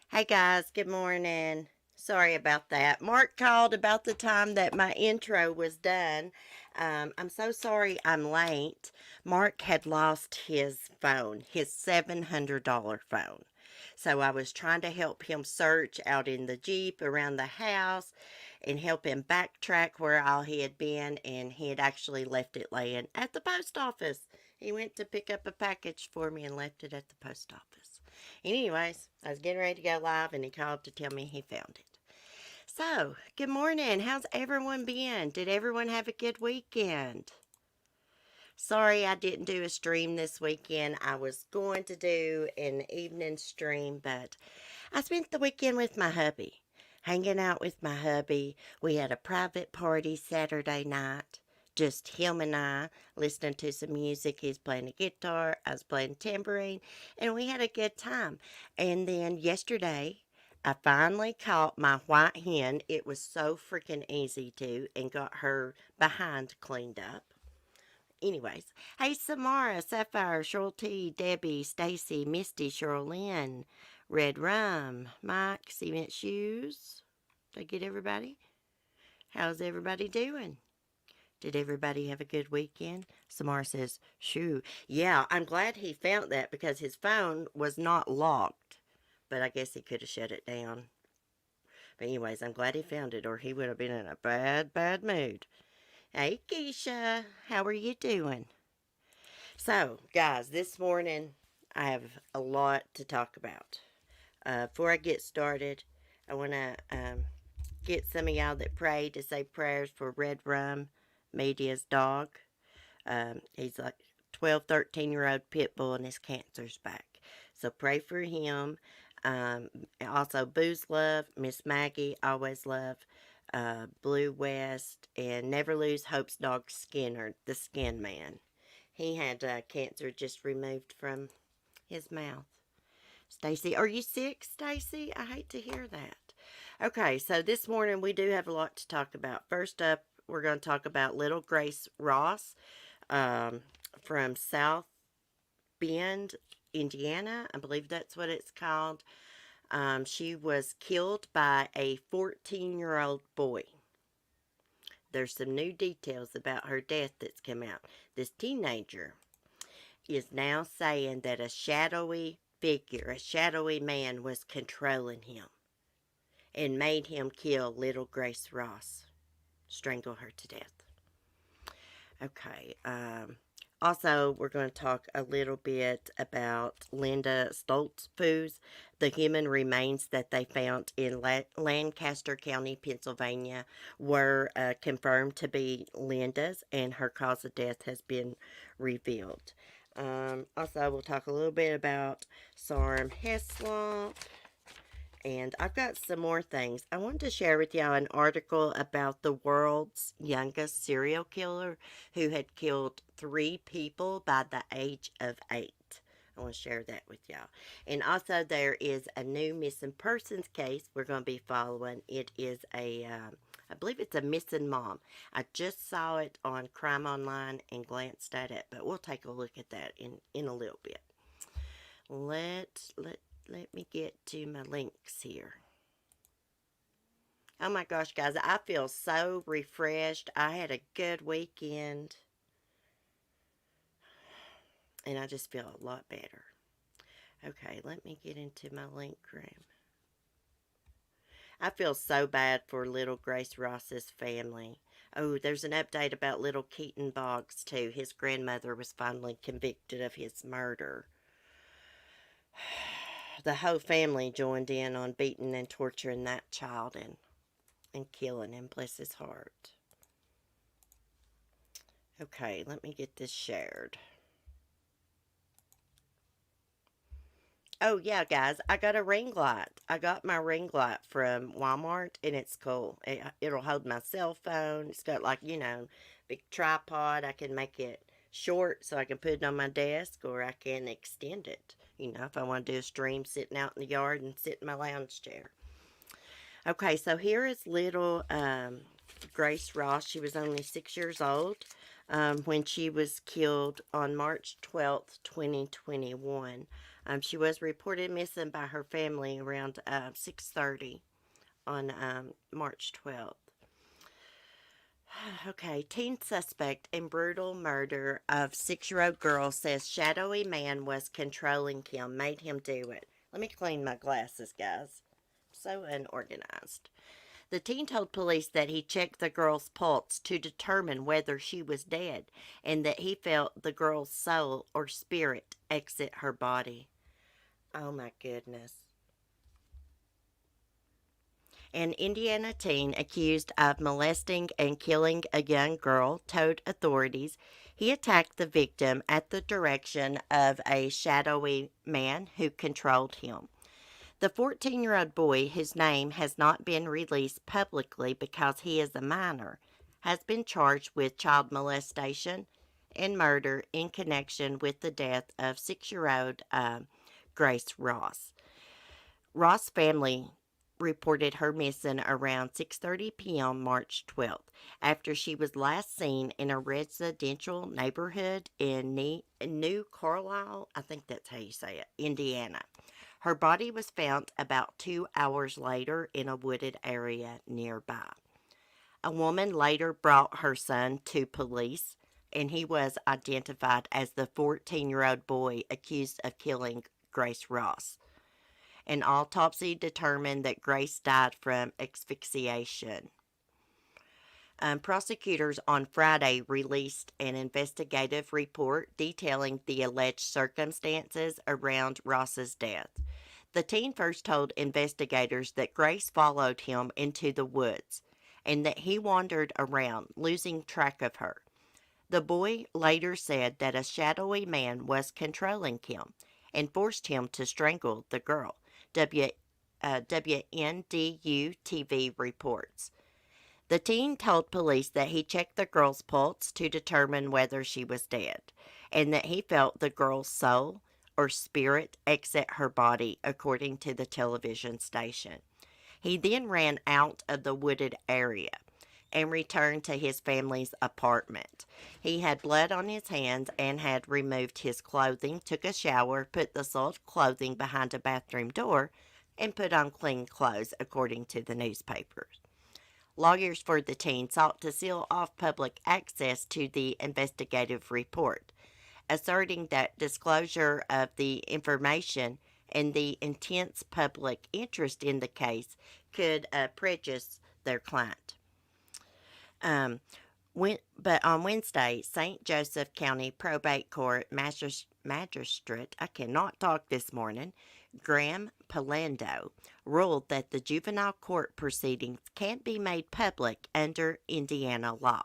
Hey guys, good morning. Sorry about that. Mark called about the time that my intro was done. I'm so sorry I'm late. Mark had lost his phone, his $700 phone. So I was trying to help him search out in the Jeep around the house and help him backtrack where all he had been, and he had actually left it laying at the post office. He went to pick up a package for me and left it at the post office. Anyways, I was getting ready to go live and he called to tell me he found it. So, good morning. How's everyone been? Did everyone have a good weekend? Sorry I didn't do a stream this weekend. I was going to do an evening stream, but I spent the weekend with my hubby, hanging out with my hubby. We had a private party Saturday night. Just him and I listening to some music. He's playing a guitar, I was playing tambourine, and we had a good time. And then yesterday, I finally caught my white hen. It was so freaking easy to, and got her behind cleaned up. Anyways, hey Samara, Sapphire, Cheryl T, Debbie, Stacy, Misty, Cheryl Lynn, Red Rum, Mike, Cement Shoes. Did I get everybody? How's everybody doing? Did everybody have a good weekend? Samara says, shoo. Yeah, I'm glad he found that because his phone was not locked. But I guess he could have shut it down. But anyways, I'm glad he found it or he would have been in a bad, bad mood. Hey Keisha, how are you doing? So, guys, this morning I have a lot to talk about. Before I get started, I want to get some of y'all that pray to say prayers for Red Rum, Media's dog. He's like 12, 13-year-old pit bull and his cancer's back. So pray for him. Also, Booze Love, Miss Maggie, Always Love, Blue West, and Never Lose Hope's dog Skinner, the Skin Man. He had cancer just removed from his mouth. Stacy, are you sick, Stacy? I hate to hear that. Okay, so this morning we do have a lot to talk about. First up, we're going to talk about little Grace Ross um, from South Bend, Indiana. I believe that's what it's called. She was killed by a 14-year-old boy. There's some new details about her death that's come out. This teenager is now saying that a shadowy figure, a shadowy man, was controlling him and made him kill little Grace Ross, strangle her to death. Okay. Also, we're going to talk a little bit about Linda Stoltzfus, the human remains that they found in Lancaster County, Pennsylvania, were confirmed to be Linda's, and her cause of death has been revealed. Also, we'll talk a little bit about Sarm Heslop. And I've got some more things. I wanted to share with y'all an article about the world's youngest serial killer who had killed 3 people by the age of 8. I want to share that with y'all. And also, there is a new missing persons case we're going to be following. It is I believe it's a missing mom. I just saw it on Crime Online and glanced at it, but we'll take a look at that in a little bit. Let me get to my links here. Oh my gosh, guys, I feel so refreshed. I had a good weekend. And I just feel a lot better. Okay, let me get into my link room. I feel so bad for little Grace Ross's family. Oh, there's an update about little Keaton Boggs, too. His grandmother was finally convicted of his murder. The whole family joined in on beating and torturing that child and killing him. Bless his heart. Okay, let me get this shared. Oh, yeah, guys, I got a ring light. I got my ring light from Walmart, and it's cool. It'll hold my cell phone. It's got, like, big tripod. I can make it short so I can put it on my desk, or I can extend it, if I want to do a stream sitting out in the yard and sit in my lounge chair. Okay, so here is little Grace Ross. She was only 6 years old when she was killed on March 12th, 2021. She was reported missing by her family around 6:30 on March 12th. Okay, teen suspect in brutal murder of 6-year-old girl says shadowy man was controlling him, made him do it. Let me clean my glasses, guys. So unorganized. The teen told police that he checked the girl's pulse to determine whether she was dead and that he felt the girl's soul or spirit exit her body. Oh my goodness. An Indiana teen accused of molesting and killing a young girl told authorities he attacked the victim at the direction of a shadowy man who controlled him. The 14-year-old boy, whose name has not been released publicly because he is a minor, has been charged with child molestation and murder in connection with the death of 6-year-old Grace Ross. Ross' family reported her missing around 6:30 p.m. March 12th after she was last seen in a residential neighborhood in New Carlisle, I think that's how you say it, Indiana. Her body was found about 2 hours later in a wooded area nearby. A woman later brought her son to police, and he was identified as the 14-year-old boy accused of killing Grace Ross. An autopsy determined that Grace died from asphyxiation. Prosecutors on Friday released an investigative report detailing the alleged circumstances around Ross's death. The teen first told investigators that Grace followed him into the woods and that he wandered around, losing track of her. The boy later said that a shadowy man was controlling him and forced him to strangle the girl. WNDU TV reports. The teen told police that he checked the girl's pulse to determine whether she was dead, and that he felt the girl's soul or spirit exit her body, according to the television station. He then ran out of the wooded area and returned to his family's apartment. He had blood on his hands and had removed his clothing, took a shower, put the soiled clothing behind a bathroom door, and put on clean clothes, according to the newspapers. Lawyers for the teen sought to seal off public access to the investigative report, asserting that disclosure of the information and the intense public interest in the case could prejudice their client. But on Wednesday, St. Joseph County Probate Court Magistrate, I cannot talk this morning, Graham Palando, ruled that the juvenile court proceedings can't be made public under Indiana law.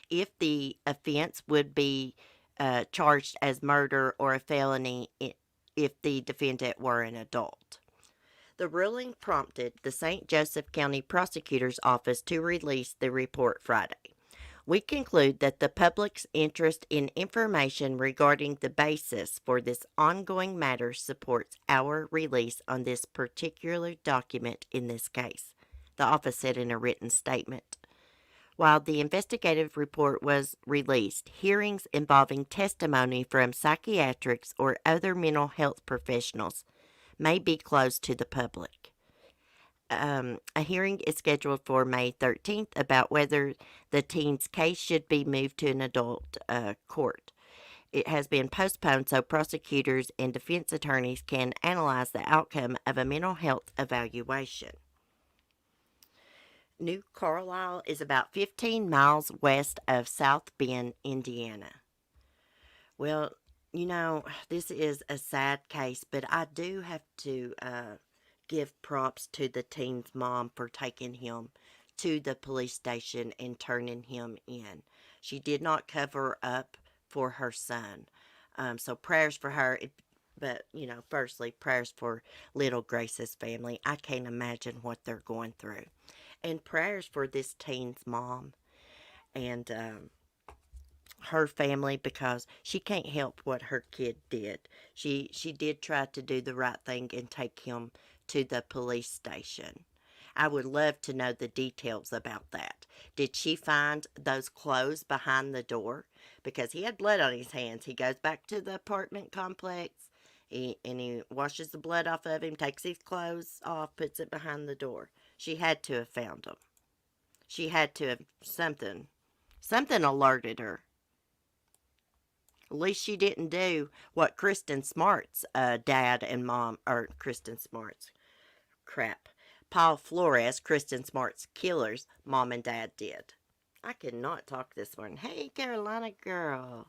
If the offense would be charged as murder or a felony if the defendant were an adult. The ruling prompted the St. Joseph County Prosecutor's Office to release the report Friday. We conclude that the public's interest in information regarding the basis for this ongoing matter supports our release on this particular document in this case, the office said in a written statement. While the investigative report was released, hearings involving testimony from psychiatrists or other mental health professionals may be closed to the public. A hearing is scheduled for May 13th about whether the teen's case should be moved to an adult court. It has been postponed so prosecutors and defense attorneys can analyze the outcome of a mental health evaluation. New Carlisle is about 15 miles west of South Bend, Indiana. Well, this is a sad case, but I do have to give props to the teen's mom for taking him to the police station and turning him in. She did not cover up for her son. So prayers for her. But, firstly, prayers for little Grace's family. I can't imagine what they're going through. And prayers for this teen's mom and her family, because she can't help what her kid did. She did try to do the right thing and take him to the police station. I would love to know the details about that. Did she find those clothes behind the door? Because he had blood on his hands. He goes back to the apartment complex and he washes the blood off of him, takes his clothes off, puts it behind the door. She had to have found them. She had to have something alerted her. At least she didn't do what Kristen Smart's dad and mom, or Kristen Smart's, crap, Paul Flores, Kristen Smart's killer's mom and dad did. I cannot talk this morning. Hey, Carolina girl.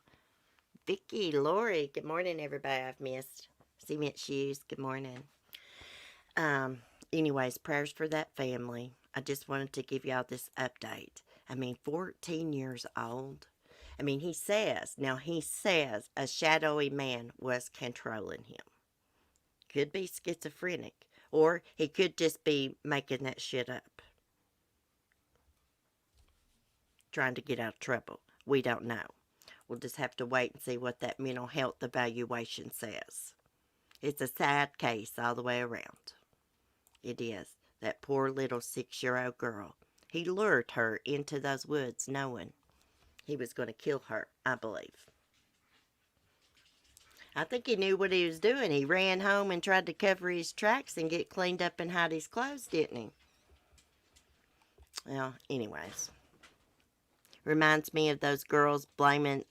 Vicky, Lori, good morning, everybody I've missed. Cement Shoes, good morning. Anyways, prayers for that family. I just wanted to give y'all this update. 14 years old. He says a shadowy man was controlling him. Could be schizophrenic, or he could just be making that shit up. Trying to get out of trouble. We don't know. We'll just have to wait and see what that mental health evaluation says. It's a sad case all the way around. It is. That poor little 6-year-old girl. He lured her into those woods knowing he was going to kill her, I believe. I think he knew what he was doing. He ran home and tried to cover his tracks and get cleaned up and hide his clothes, didn't he? Well, anyways. Reminds me of those girls blaming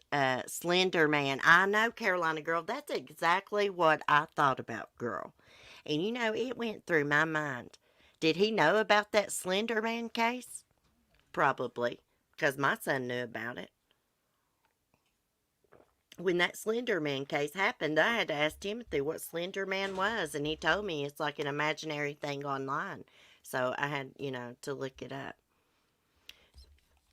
Slender Man. I know, Carolina girl. That's exactly what I thought about, girl. And it went through my mind. Did he know about that Slender Man case? Probably, because my son knew about it. When that Slender Man case happened, I had to ask Timothy what Slender Man was, and he told me it's like an imaginary thing online. So I had, to look it up.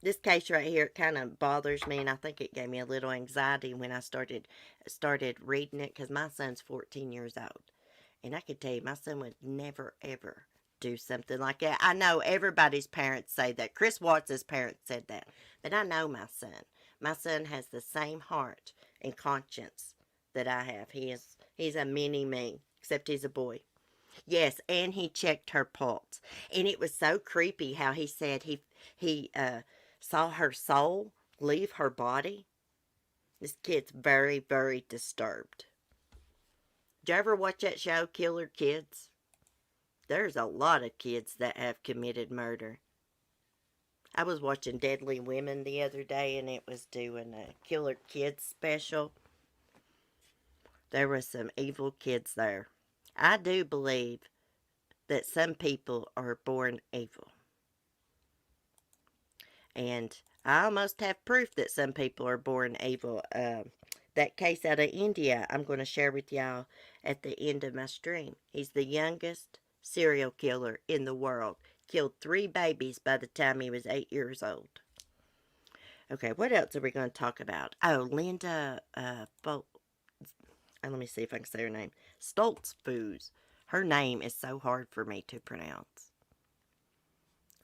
This case right here kind of bothers me, and I think it gave me a little anxiety when I started reading it, because my son's 14 years old. And I could tell you, my son would never, ever do something like that. I know everybody's parents say that. Chris Watts' parents said that. But I know my son. My son has the same heart and conscience that I have. He's a mini me, except he's a boy. Yes, and he checked her pulse. And it was so creepy how he said he saw her soul leave her body. This kid's very, very disturbed. Did you ever watch that show, Killer Kids? There's a lot of kids that have committed murder. I was watching Deadly Women the other day, and it was doing a Killer Kids special. There were some evil kids there. I do believe that some people are born evil. And I almost have proof that some people are born evil. That case out of India, I'm going to share with y'all at the end of my stream. He's the youngest serial killer in the world. Killed 3 babies by the time he was 8 years old. Okay, what else are we going to talk about? Oh, Linda, let me see if I can say her name. Stoltzfus. Her name is so hard for me to pronounce.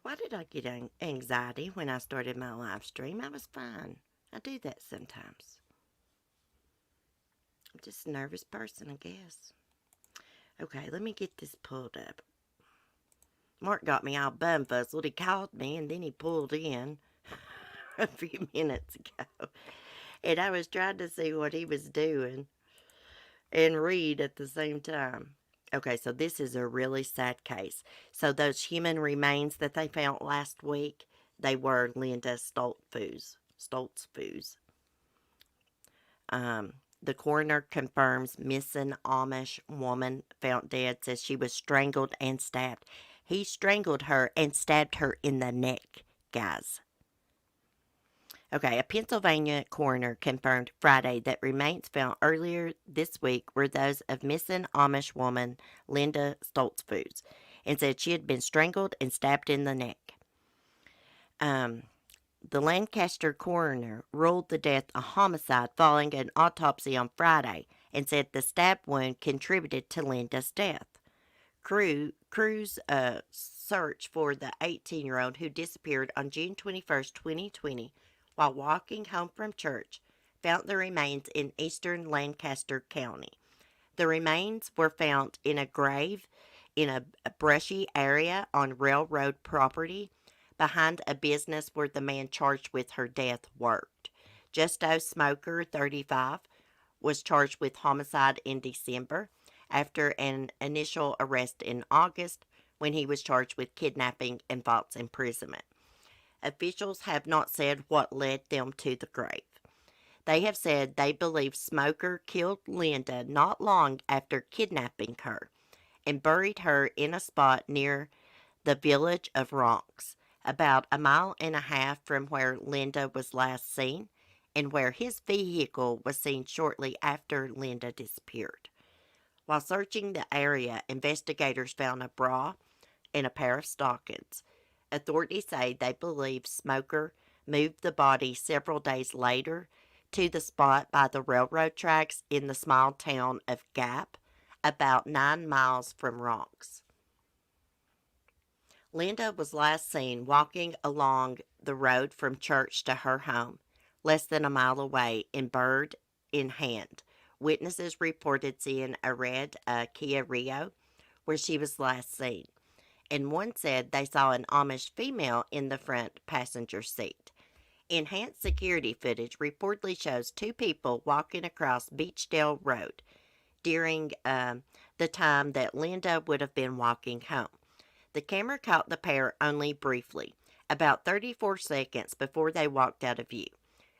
Why did I get anxiety when I started my live stream? I was fine. I do that sometimes. I'm just a nervous person, I guess. Okay, let me get this pulled up. Mark got me all bumfuzzled. He called me and then he pulled in a few minutes ago. And I was trying to see what he was doing and read at the same time. Okay, so this is a really sad case. So those human remains that they found last week, they were Linda Stoltzfus. The coroner confirms missing Amish woman found dead, says she was strangled and stabbed. He strangled her and stabbed her in the neck, guys. Okay, a Pennsylvania coroner confirmed Friday that remains found earlier this week were those of missing Amish woman Linda Stoltzfus and said she had been strangled and stabbed in the neck. The Lancaster coroner ruled the death a homicide following an autopsy on Friday and said the stab wound contributed to Linda's death. Crews search for the 18-year-old who disappeared on June 21st, 2020, while walking home from church, found the remains in eastern Lancaster County. The remains were found in a grave in a brushy area on railroad property behind a business where the man charged with her death worked. Justo Smoker, 35, was charged with homicide in December after an initial arrest in August when he was charged with kidnapping and false imprisonment. Officials have not said what led them to the grave. They have said they believe Smoker killed Linda not long after kidnapping her and buried her in a spot near the village of Ronks, about a mile and a half from where Linda was last seen and where his vehicle was seen shortly after Linda disappeared. While searching the area, investigators found a bra and a pair of stockings. Authorities say they believe Smoker moved the body several days later to the spot by the railroad tracks in the small town of Gap, about 9 miles from Ronks. Linda was last seen walking along the road from church to her home, less than a mile away, and bird in hand. Witnesses reported seeing a red Kia Rio where she was last seen, and one said they saw an Amish female in the front passenger seat. Enhanced security footage reportedly shows two people walking across Beechdale Road during the time that Linda would have been walking home. The camera caught the pair only briefly, about 34 seconds before they walked out of view.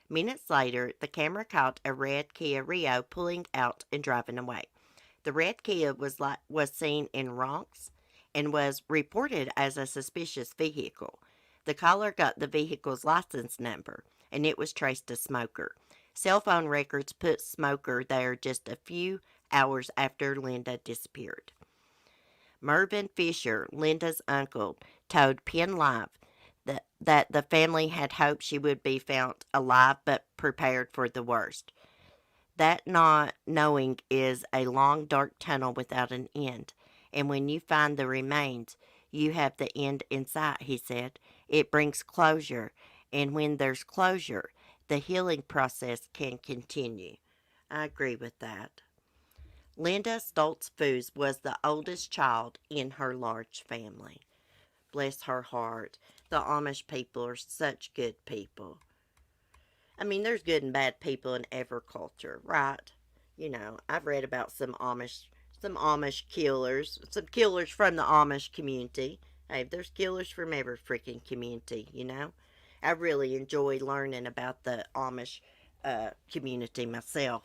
Minutes later, the camera caught a red Kia Rio pulling out and driving away. The red Kia was seen in Ronks and was reported as a suspicious vehicle. The caller got the vehicle's license number, and it was traced to Smoker. Cell phone records put Smoker there just a few hours after Linda disappeared. Mervyn Fisher, Linda's uncle, told Penn Live that the family had hoped she would be found alive but prepared for the worst. That not knowing is a long, dark tunnel without an end, and when you find the remains, you have the end in sight, he said. It brings closure, and when there's closure, the healing process can continue. I agree with that. Linda Stoltzfus was the oldest child in her large family. Bless her heart. The Amish people are such good people. I mean, there's good and bad people in every culture, right? You know, I've read about some Amish killers, some killers from the Amish community. Hey, there's killers from every freaking community, you know? I really enjoy learning about the Amish community myself.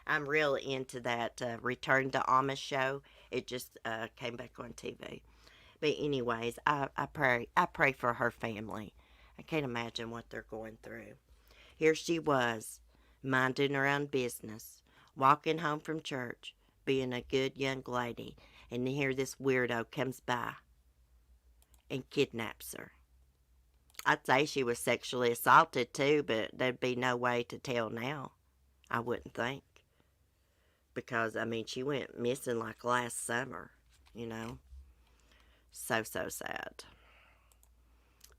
I'm really into that Return to Amish show. It just came back on TV. But anyways, I pray for her family. I can't imagine what they're going through. Here she was, minding her own business, walking home from church, being a good young lady, and here this weirdo comes by and kidnaps her. I'd say she was sexually assaulted too, but there'd be no way to tell now, I wouldn't think. Because, I mean, she went missing like last summer, you know. So sad.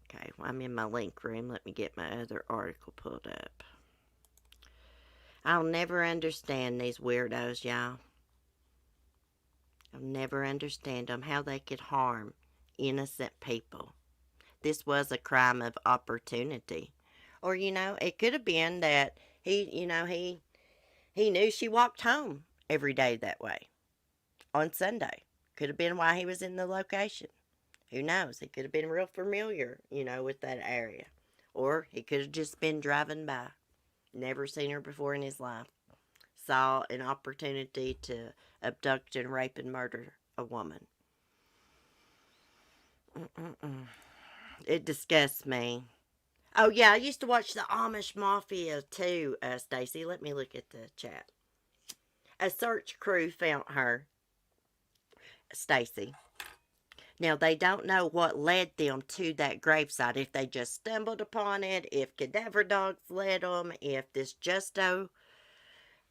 Okay, well, I'm in my link room. Let me get my other article pulled up. I'll never understand these weirdos, y'all. I'll never understand them, how they could harm innocent people. This was a crime of opportunity. Or, you know, it could have been that he knew she walked home every day that way on Sunday. Could have been why he was in the location. Who knows? He could have been real familiar, with that area. Or he could have just been driving by. Never seen her before in his life. Saw an opportunity to abduct and rape and murder a woman. Mm-mm-mm. It disgusts me. Oh, yeah, I used to watch the Amish Mafia too, Stacy. Let me look at the chat. A search crew found her, Stacy. Now, they don't know what led them to that gravesite. If they just stumbled upon it, if cadaver dogs led them, if this Justo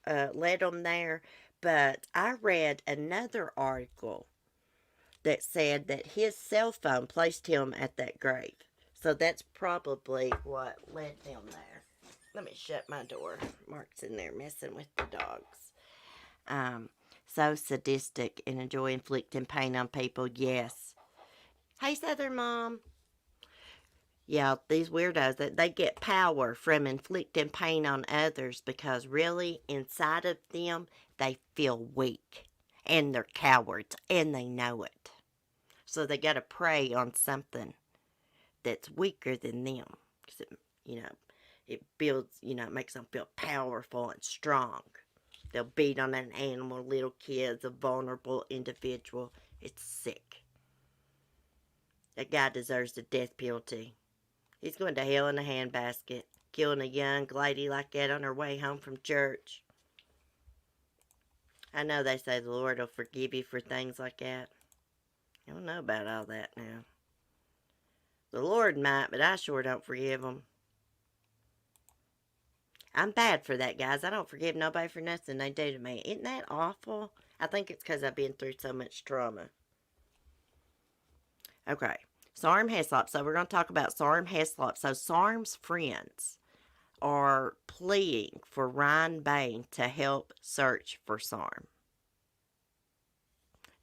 led them there. But I read another article that said that his cell phone placed him at that grave. So that's probably what led them there. Let me shut my door. Mark's in there messing with the dogs. Um, so sadistic and enjoy inflicting pain on people. Yes. Hey, Southern Mom. Yeah, these weirdos that they get power from inflicting pain on others because really inside of them they feel weak and they're cowards and they know it. So they got to prey on something that's weaker than them. 'Cause it builds, it makes them feel powerful and strong. They'll beat on an animal, little kids, a vulnerable individual. It's sick. That guy deserves the death penalty. He's going to hell in a handbasket, killing a young lady like that on her way home from church. I know they say the Lord will forgive you for things like that. I don't know about all that now. The Lord might, but I sure don't forgive him. I'm bad for that, guys. I don't forgive nobody for nothing they do to me. Isn't that awful? I think it's because I've been through so much trauma. Okay. Sarm Heslop. So we're going to talk about Sarm Heslop. So Sarm's friends are pleading for Ryan Bain to help search for Sarm.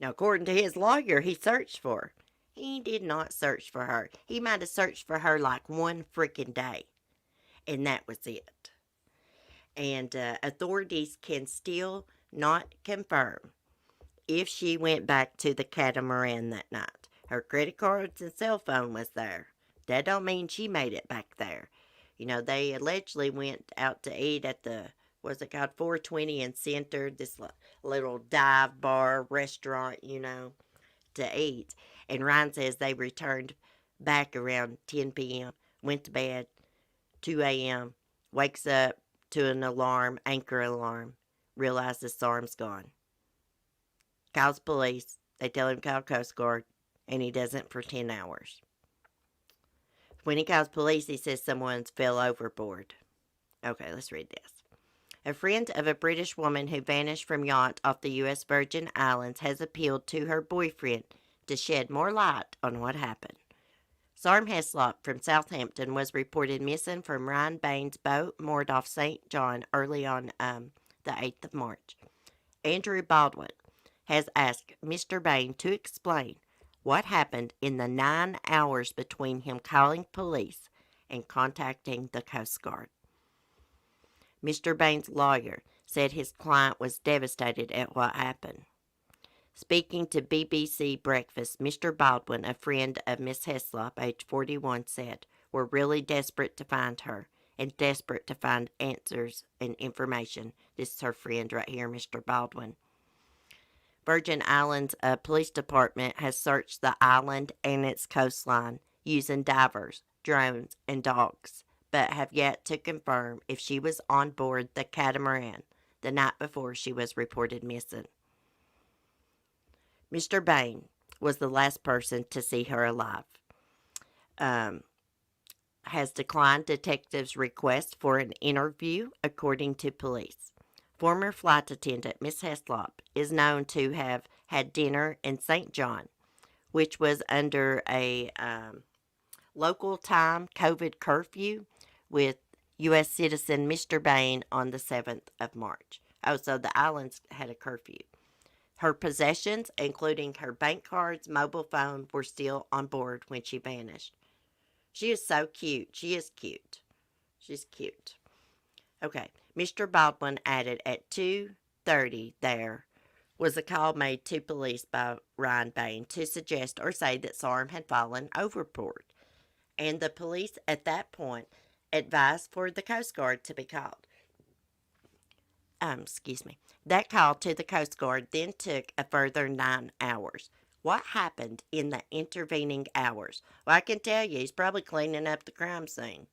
Now, according to his lawyer, he searched for her. He did not search for her. He might have searched for her like one freaking day. And that was it. And authorities can still not confirm if she went back to the catamaran that night. Her credit cards and cell phone was there. That don't mean she made it back there. They allegedly went out to eat at the, what's it called, 420 and Center, this little dive bar restaurant, to eat. And Ryan says they returned back around 10 p.m., went to bed, 2 a.m., wakes up to an alarm, anchor alarm, realizes Sarm's gone. Calls police. They tell him to call Coast Guard, and he doesn't for 10 hours. When he calls police, he says someone's fell overboard. Okay, let's read this. A friend of a British woman who vanished from yacht off the U.S. Virgin Islands has appealed to her boyfriend to shed more light on what happened. Sarm Heslop from Southampton was reported missing from Ryan Bain's boat moored off St. John early on the 8th of March. Andrew Baldwin has asked Mr. Bain to explain what happened in the 9 hours between him calling police and contacting the Coast Guard. Mr. Bain's lawyer said his client was devastated at what happened. Speaking to BBC Breakfast, Mr. Baldwin, a friend of Miss Heslop, age 41, said, "We're really desperate to find her and desperate to find answers and information." This is her friend right here, Mr. Baldwin. Virgin Islands Police Department has searched the island and its coastline using divers, drones, and dogs, but have yet to confirm if she was on board the catamaran the night before she was reported missing. Mr. Bain was the last person to see her alive. Has declined detectives' request for an interview, according to police. Former flight attendant Miss Heslop is known to have had dinner in St. John, which was under a local time COVID curfew with U.S. citizen Mr. Bain on the 7th of March. Oh, so the islands had a curfew. Her possessions, including her bank cards, mobile phone, were still on board when she vanished. She is so cute. She is cute. She's cute. Okay. Mr. Baldwin added at 2:30 there was a call made to police by Ryan Bain to suggest or say that Sarm had fallen overboard. And the police at that point advised for the Coast Guard to be called. Excuse me. That call to the Coast Guard then took a further 9 hours. What happened in the intervening hours? Well, I can tell you, he's probably cleaning up the crime scene.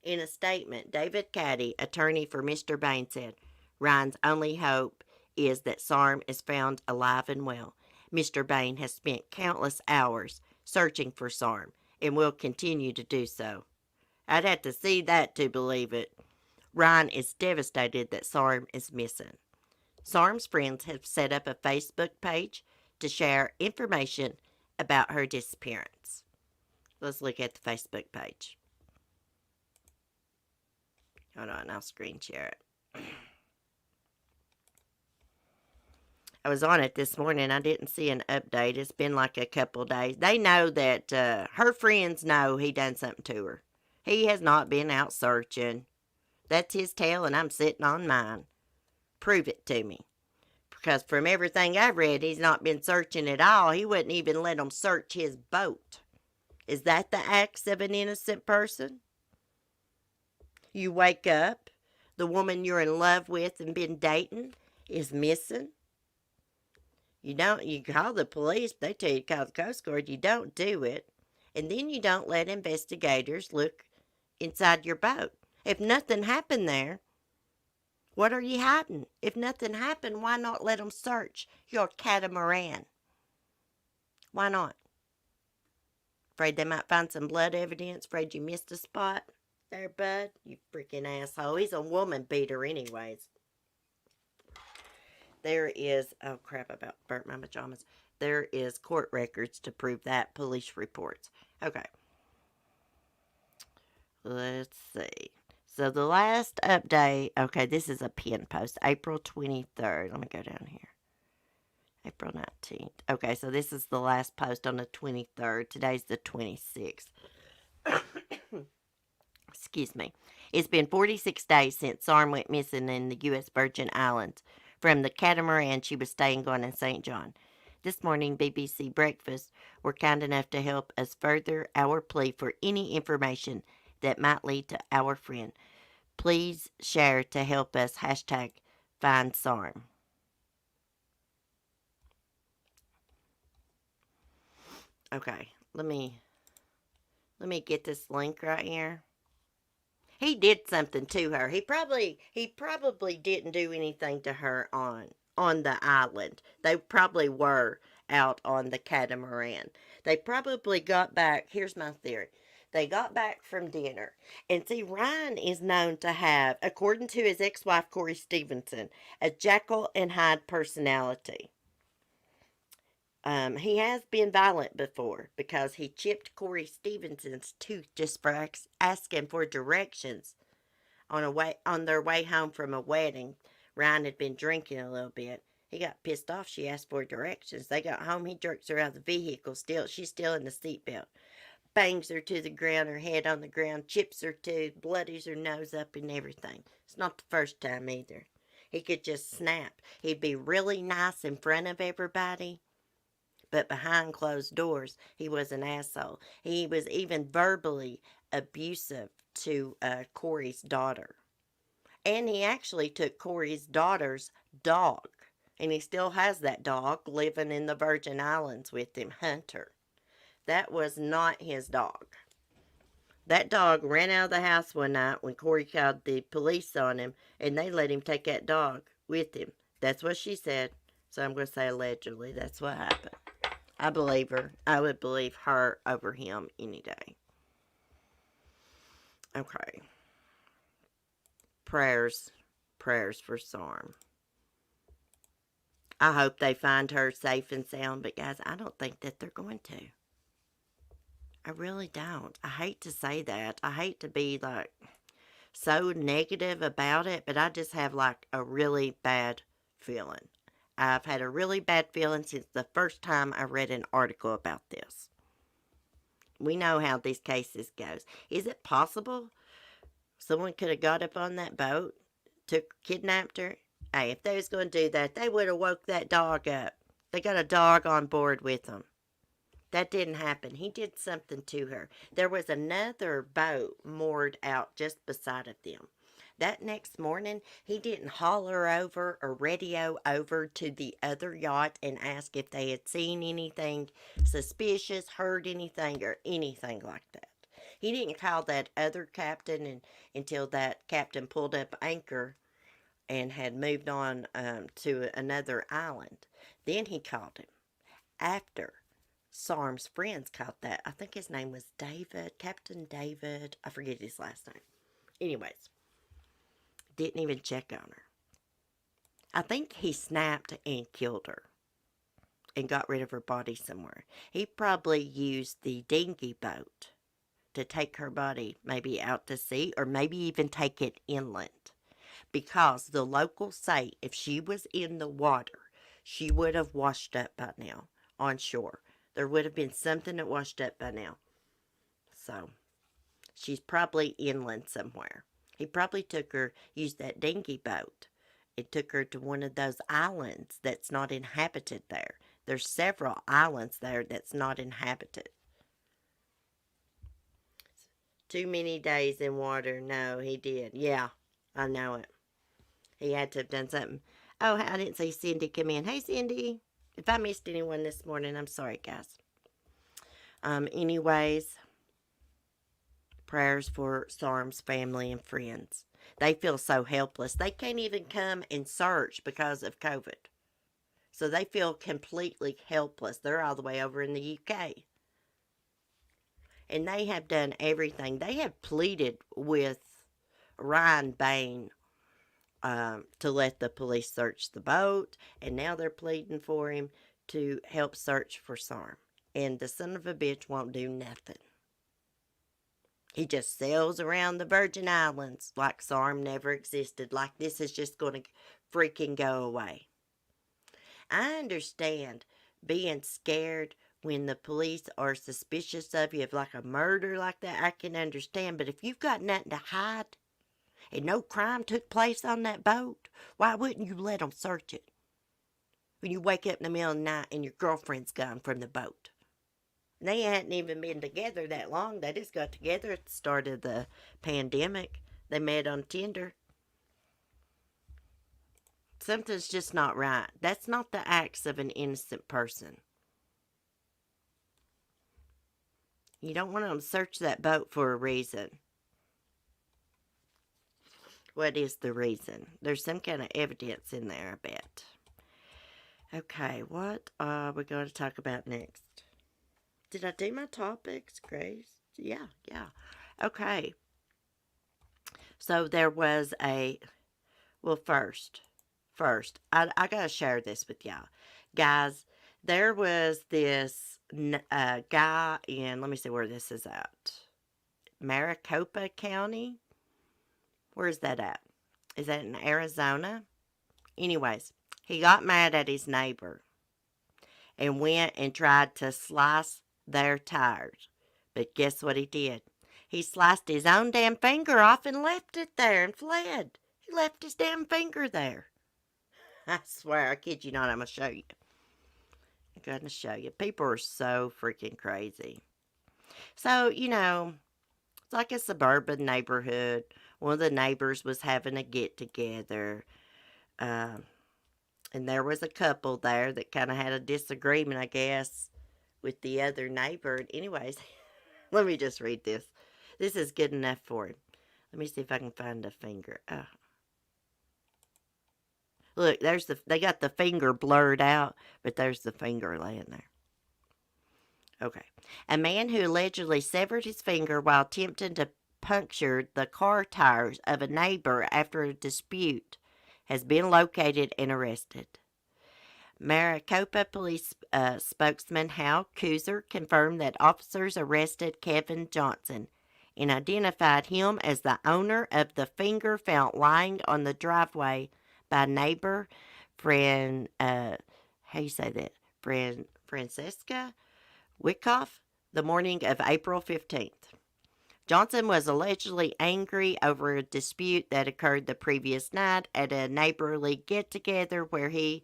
In a statement, David Caddy, attorney for Mr. Bain, said, Ryan's only hope is that Sarm is found alive and well. Mr. Bain has spent countless hours searching for Sarm and will continue to do so. I'd have to see that to believe it. Ryan is devastated that Sarm is missing. Sarm's friends have set up a Facebook page to share information about her disappearance. Let's look at the Facebook page. Hold on, I'll screen share it. I was on it this morning. I didn't see an update. It's been like a couple days. They know that her friends know he done something to her. He has not been out searching. That's his tale, and I'm sitting on mine. Prove it to me. Because from everything I've read, he's not been searching at all. He wouldn't even let them search his boat. Is that the acts of an innocent person? You wake up, the woman you're in love with and been dating is missing. You call the police, they tell you to call the Coast Guard. You don't do it. And then you don't let investigators look inside your boat. If nothing happened there, what are you hiding? If nothing happened, why not let them search your catamaran? Why not? Afraid they might find some blood evidence? Afraid you missed a spot? There, bud, you freaking asshole. He's a woman beater anyways. There is, oh crap, I about burnt my pajamas. There is court records to prove that, police reports. Okay. Let's see. So the last update, okay, this is a pin post, April 23rd. Let me go down here. April 19th. Okay, so this is the last post on the 23rd. Today's the 26th. Excuse me. It's been 46 days since Sarm went missing in the U.S. Virgin Islands from the catamaran she was staying on in St. John. This morning, BBC Breakfast were kind enough to help us further our plea for any information that might lead to our friend. Please share to help us. Hashtag find Sarm. Okay, let me get this link right here. He did something to her. He probably didn't do anything to her on the island. They probably were out on the catamaran. They probably got back. Here's my theory. They got back from dinner. And see, Ryan is known to have, according to his ex-wife, Corey Stevenson, a Jekyll and Hyde personality. He has been violent before because he chipped Corey Stevenson's tooth just for asking for directions on their way home from a wedding. Ryan had been drinking a little bit. He got pissed off. She asked for directions. They got home. He jerks her out of the vehicle. She's still in the seatbelt. Bangs her to the ground, her head on the ground, chips her tooth, bloodies her nose up and everything. It's not the first time either. He could just snap. He'd be really nice in front of everybody, but behind closed doors, he was an asshole. He was even verbally abusive to Corey's daughter. And he actually took Corey's daughter's dog. And he still has that dog living in the Virgin Islands with him, Hunter. That was not his dog. That dog ran out of the house one night when Corey called the police on him, and they let him take that dog with him. That's what she said. So I'm going to say allegedly. That's what happened. I believe her. I would believe her over him any day. Okay. Prayers for Sarm. I hope they find her safe and sound, but guys, I don't think that they're going to. I really don't. I hate to say that. I hate to be like so negative about it, but I just have like a really bad feeling. I've had a really bad feeling since the first time I read an article about this. We know how these cases goes. Is it possible someone could have got up on that boat, kidnapped her? Hey, if they was going to do that, they would have woke that dog up. They got a dog on board with them. That didn't happen. He did something to her. There was another boat moored out just beside of them. That next morning, he didn't holler over or radio over to the other yacht and ask if they had seen anything suspicious, heard anything, or anything like that. He didn't call that other captain until that captain pulled up anchor and had moved on to another island. Then he called him after Sarm's friends caught that. I think his name was David, Captain David. I forget his last name. Anyways, didn't even check on her. I think he snapped and killed her and got rid of her body somewhere. He probably used the dinghy boat to take her body maybe out to sea or maybe even take it inland. Because the locals say if she was in the water, she would have washed up by now on shore. There would have been something that washed up by now. So, she's probably inland somewhere. He probably took her, used that dinghy boat. It took her to one of those islands that's not inhabited there. There's several islands there that's not inhabited. Too many days in water. No, he did. Yeah, I know it. He had to have done something. Oh, I didn't see Cindy come in. Hey, Cindy. If I missed anyone this morning, I'm sorry, guys. Anyways, prayers for Sarm's family and friends. They feel so helpless. They can't even come and search because of COVID. So they feel completely helpless. They're all the way over in the UK. And they have done everything. They have pleaded with Ryan Bain to let the police search the boat. And now they're pleading for him to help search for Sarm. And the son of a bitch won't do nothing. He just sails around the Virgin Islands like Sarm never existed, like this is just going to freaking go away. I understand being scared when the police are suspicious of you of like a murder like that. I can understand, but if you've got nothing to hide and no crime took place on that boat, why wouldn't you let them search it? When you wake up in the middle of the night and your girlfriend's gone from the boat. They hadn't even been together that long. They just got together at the start of the pandemic. They met on Tinder. Something's just not right. That's not the acts of an innocent person. You don't want them to search that boat for a reason. What is the reason? There's some kind of evidence in there, I bet. Okay, what are we going to talk about next? Did I do my topics, Grace? Yeah. Okay. So there was first, I got to share this with y'all. Guys, there was this guy in, let me see where this is at. Maricopa County? Where's that at? Is that in Arizona? Anyways, he got mad at his neighbor and went and tried to slice their tires. But guess what he did? He sliced his own damn finger off and left it there and fled. He left his damn finger there. I swear, I kid you not, I'm going to show you. I'm going to show you. People are so freaking crazy. So, it's like a suburban neighborhood. One of the neighbors was having a get-together. And there was a couple there that kind of had a disagreement, I guess, with the other neighbor. And anyways, let me just read this. This is good enough for him. Let me see if I can find a finger. Look, they got the finger blurred out, but there's the finger laying there. Okay. A man who allegedly severed his finger while attempting to puncture the car tires of a neighbor after a dispute has been located and arrested. Maricopa police spokesman Hal Kuzer confirmed that officers arrested Kevin Johnson and identified him as the owner of the finger found lying on the driveway by neighbor how you say that? Francesca Wyckoff the morning of April 15th. Johnson was allegedly angry over a dispute that occurred the previous night at a neighborly get-together where he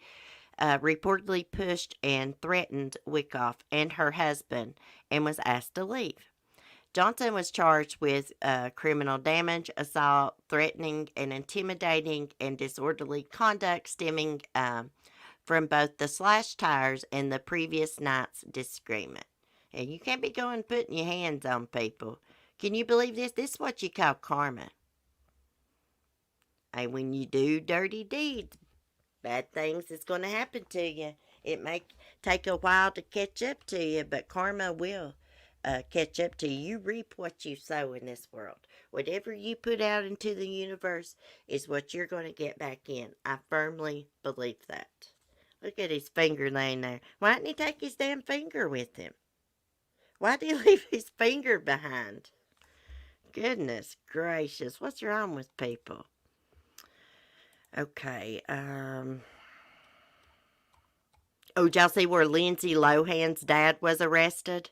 reportedly pushed and threatened Wyckoff and her husband and was asked to leave. Johnson was charged with criminal damage, assault, threatening and intimidating, and disorderly conduct stemming from both the slashed tires and the previous night's disagreement. And you can't be going putting your hands on people. Can you believe this? This is what you call karma. And when you do dirty deeds, bad things is going to happen to you. It may take a while to catch up to you, but karma will catch up to you. You reap what you sow in this world. Whatever you put out into the universe is what you're going to get back in. I firmly believe that. Look at his finger laying there. Why didn't he take his damn finger with him? Why did he leave his finger behind? Goodness gracious, what's wrong with people? Okay, oh, did y'all see where Lindsay Lohan's dad was arrested?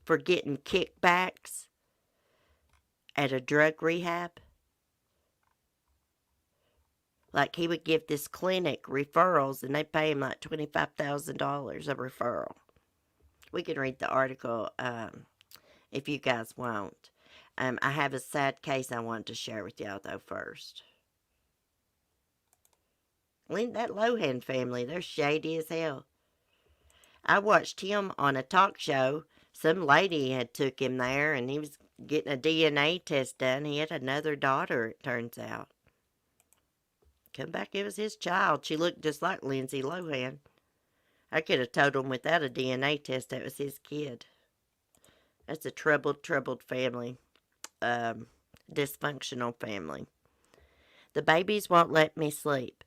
For getting kickbacks at a drug rehab? Like, he would give this clinic referrals, and they'd pay him like $25,000 a referral. We can read the article if you guys want. I have a sad case I want to share with y'all, though, first. That Lohan family, they're shady as hell. I watched him on a talk show. Some lady had took him there, and he was getting a DNA test done. He had another daughter, it turns out. Come back, it was his child. She looked just like Lindsay Lohan. I could have told him without a DNA test that was his kid. That's a troubled family. Dysfunctional family. The babies won't let me sleep.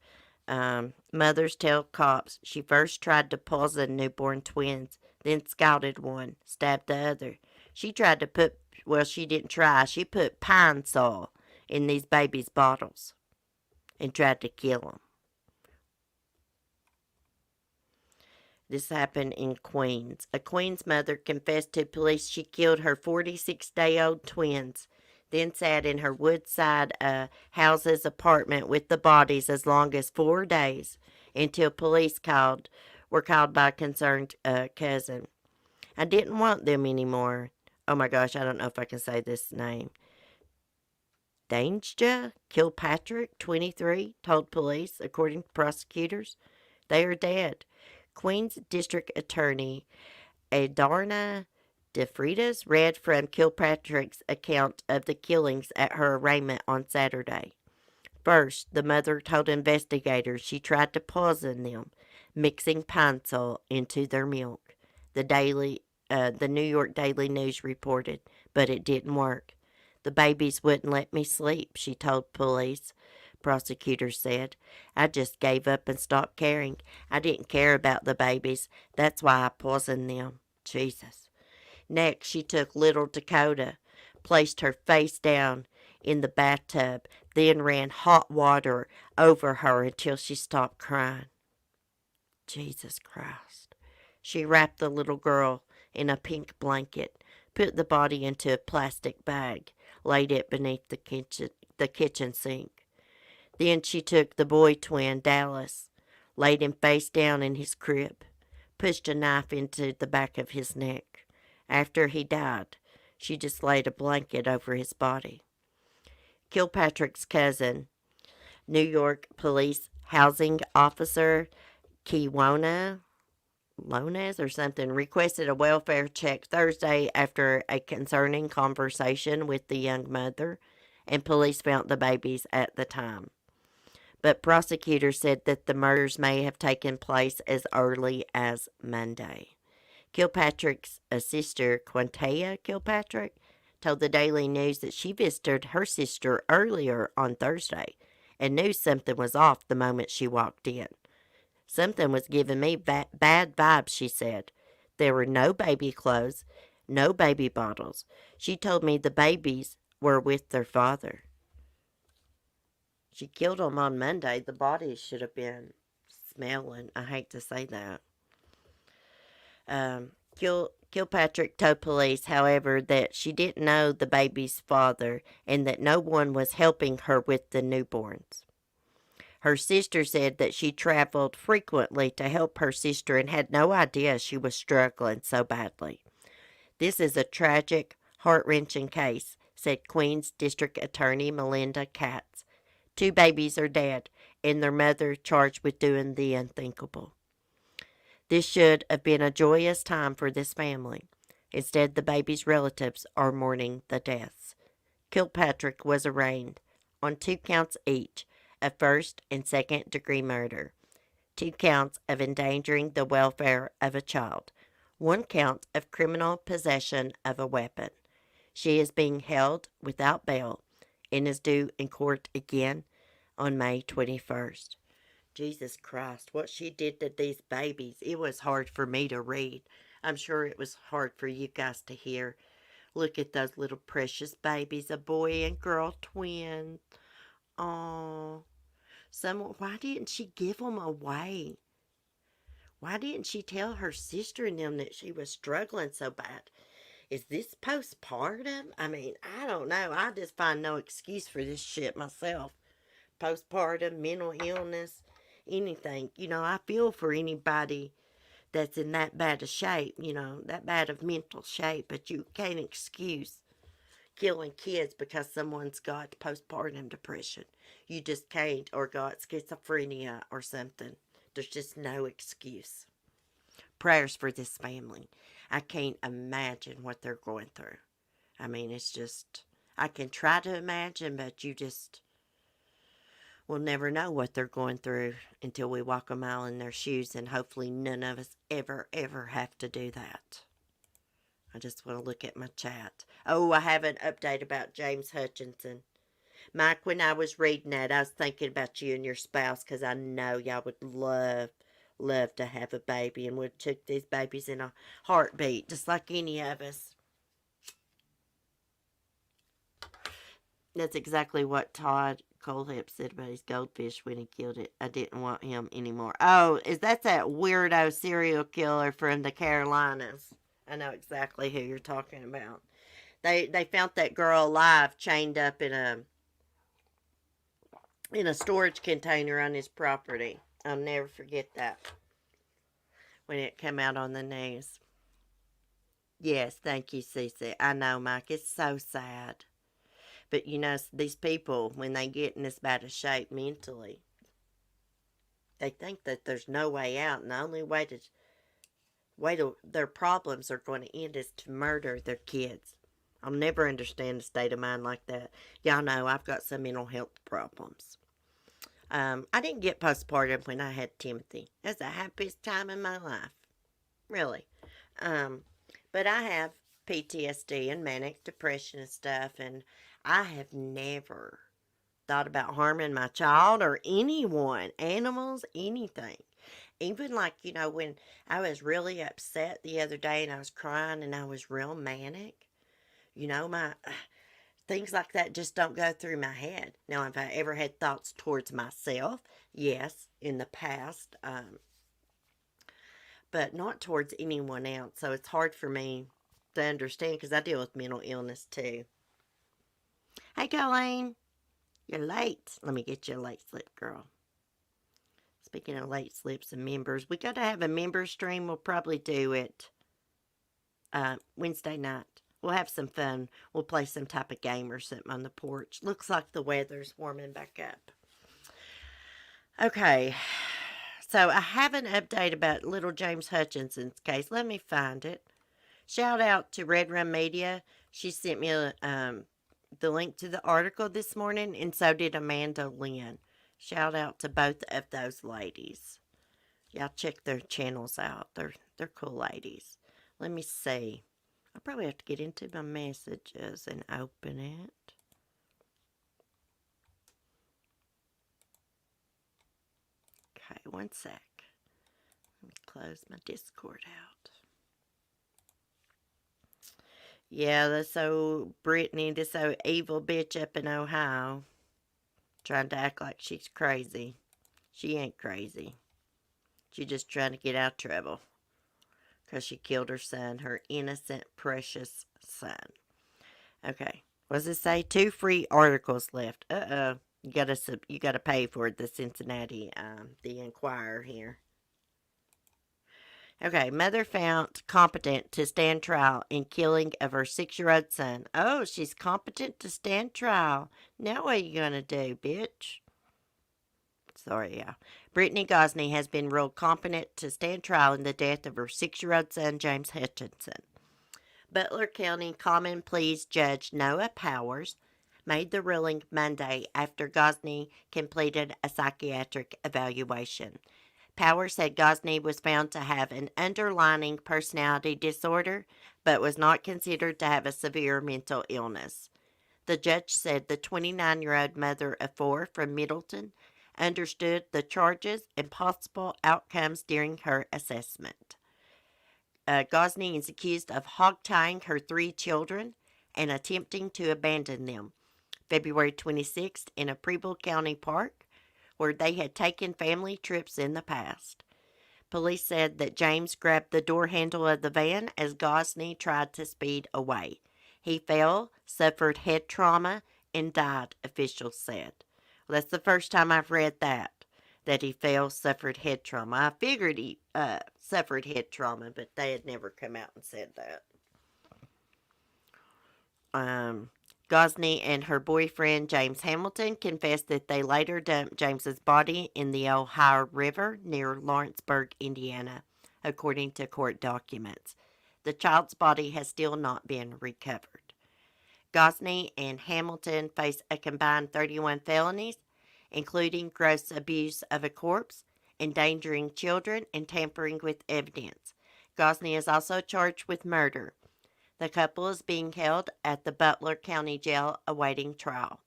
Mothers tell cops she first tried to poison newborn twins, then scalded one, stabbed the other. She tried to put, well, she didn't try, she put pine sol in these babies' bottles and tried to kill them. This happened in Queens. A Queens mother confessed to police she killed her 46-day-old twins, then sat in her Woodside house's apartment with the bodies as long as 4 days until police were called by a concerned cousin. I didn't want them anymore. Oh my gosh, I don't know if I can say this name. Danja Kilpatrick, 23, told police, according to prosecutors. They are dead. Queens District Attorney Adarna DeFreitas read from Kilpatrick's account of the killings at her arraignment on Saturday. First, the mother told investigators she tried to poison them, mixing pine sol into their milk. The New York Daily News reported, but it didn't work. The babies wouldn't let me sleep, she told police. Prosecutors said. I just gave up and stopped caring. I didn't care about the babies. That's why I poisoned them. Jesus. Next, she took little Dakota, placed her face down in the bathtub, then ran hot water over her until she stopped crying. Jesus Christ. She wrapped the little girl in a pink blanket, put the body into a plastic bag, laid it beneath the kitchen sink. Then she took the boy twin, Dallas, laid him face down in his crib, pushed a knife into the back of his neck. After he died, she just laid a blanket over his body. Kilpatrick's cousin, New York Police Housing Officer Kiwana Lones or something, requested a welfare check Thursday after a concerning conversation with the young mother, and police found the babies at the time. But prosecutors said that the murders may have taken place as early as Monday. Kilpatrick's sister, Quintea Kilpatrick, told the Daily News that she visited her sister earlier on Thursday and knew something was off the moment she walked in. Something was giving me bad vibes, she said. There were no baby clothes, no baby bottles. She told me the babies were with their father. She killed them on Monday. The bodies should have been smelling. I hate to say that. Kilpatrick told police, however, that she didn't know the baby's father and that no one was helping her with the newborns. Her sister said that she traveled frequently to help her sister and had no idea she was struggling so badly. This is a tragic, Heart-wrenching case, said Queens District Attorney Melinda Katz. 2 babies are dead, and their mother charged with doing the unthinkable. This should have been a joyous time for this family. Instead, the babies' relatives are mourning the deaths. Kilpatrick was arraigned on 2 counts each of first and second degree murder, 2 counts of endangering the welfare of a child, 1 count of criminal possession of a weapon. She is being held without bail and is due in court again on May 21st. Jesus Christ, what she did to these babies. It was hard for me to read. I'm sure it was hard for you guys to hear. Look at those little precious babies, a boy and girl twin. Oh, why didn't she give them away? Why didn't she tell her sister and them that she was struggling so bad? Is this postpartum? I mean, I don't know. I just find no excuse for this shit myself. Postpartum, mental illness, anything. I feel for anybody that's in that bad of shape, that bad of mental shape, but you can't excuse killing kids because someone's got postpartum depression. You just can't, or got schizophrenia or something. There's just no excuse. Prayers for this family. I can't imagine what they're going through. I mean, it's just, I can try to imagine, but you just will never know what they're going through until we walk a mile in their shoes, and hopefully none of us ever have to do that. I just want to look at my chat. Oh, I have an update about James Hutchinson. Mike, when I was reading that, I was thinking about you and your spouse, because I know y'all would love to have a baby, and would took these babies in a heartbeat, just like any of us. That's exactly what Todd Colehep said about his goldfish when he killed it. I didn't want him anymore. Oh, that's that weirdo serial killer from the Carolinas. I know exactly who you're talking about. They found that girl alive, chained up in a storage container on his property. I'll never forget that when it came out on the news. Yes, thank you, Cece. I know, Mike. It's so sad. But these people, when they get in this bad of shape mentally, they think that there's no way out, and the only way to their problems are going to end is to murder their kids. I'll never understand a state of mind like that. Y'all know I've got some mental health problems. I didn't get postpartum when I had Timothy. That's the happiest time in my life. Really. But I have PTSD and manic depression and stuff, and I have never thought about harming my child or anyone, animals, anything. Even like, when I was really upset the other day and I was crying and I was real manic, my things like that just don't go through my head. Now, have I ever had thoughts towards myself? Yes, in the past, but not towards anyone else. So it's hard for me to understand because I deal with mental illness too. Hey, Colleen, you're late. Let me get you a late slip, girl. Speaking of late slips and members, we got to have a member stream. We'll probably do it Wednesday night. We'll have some fun. We'll play some type of game or something on the porch. Looks like the weather's warming back up. Okay, so I have an update about little James Hutchinson's case. Let me find it. Shout out to Red Rum Media. She sent me the link to the article this morning, and so did Amanda Lynn. Shout out to both of those ladies. Y'all check their channels out. They're cool ladies. Let me see. I probably have to get into my messages and open it. Okay, one sec. Let me close my Discord out. Yeah, this old Brittany, this old evil bitch up in Ohio, trying to act like she's crazy. She ain't crazy. She's just trying to get out of trouble. Because she killed her son, her innocent, precious son. Okay. What does it say? 2 free articles left. Uh-oh. You gotta pay for the Cincinnati, the Enquirer here. Okay, mother found competent to stand trial in killing of her 6-year-old son. Oh, she's competent to stand trial. Now what are you gonna do, bitch? Sorry, yeah. Brittany Gosney has been ruled competent to stand trial in the death of her 6-year-old son, James Hutchinson. Butler County Common Pleas Judge Noah Powers made the ruling Monday after Gosney completed a psychiatric evaluation. Powers said Gosney was found to have an underlying personality disorder, but was not considered to have a severe mental illness. The judge said the 29-year-old mother of 4 from Middleton understood the charges and possible outcomes during her assessment. Gosney is accused of hog-tying her 3 children and attempting to abandon them February 26th in a Preble County park where they had taken family trips in the past. Police said that James grabbed the door handle of the van as Gosney tried to speed away. He fell, suffered head trauma, and died, officials said. Well, that's the first time I've read that he fell, suffered head trauma. I figured he suffered head trauma, but they had never come out and said that. Gosney and her boyfriend, James Hamilton, confessed that they later dumped James's body in the Ohio River near Lawrenceburg, Indiana, according to court documents. The child's body has still not been recovered. Gosney and Hamilton face a combined 31 felonies, including gross abuse of a corpse, endangering children, and tampering with evidence. Gosney is also charged with murder. The couple is being held at the Butler County Jail awaiting trial.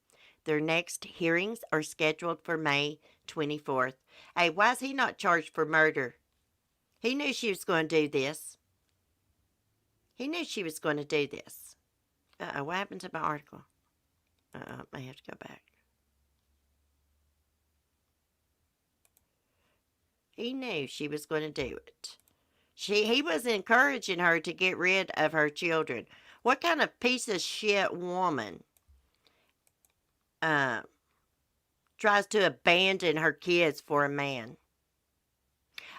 Their next hearings are scheduled for May 24th. Hey, why is he not charged for murder? He knew she was going to do this. He knew she was going to do this. What happened to my article? I have to go back. He knew she was going to do it. He was encouraging her to get rid of her children. What kind of piece of shit woman tries to abandon her kids for a man?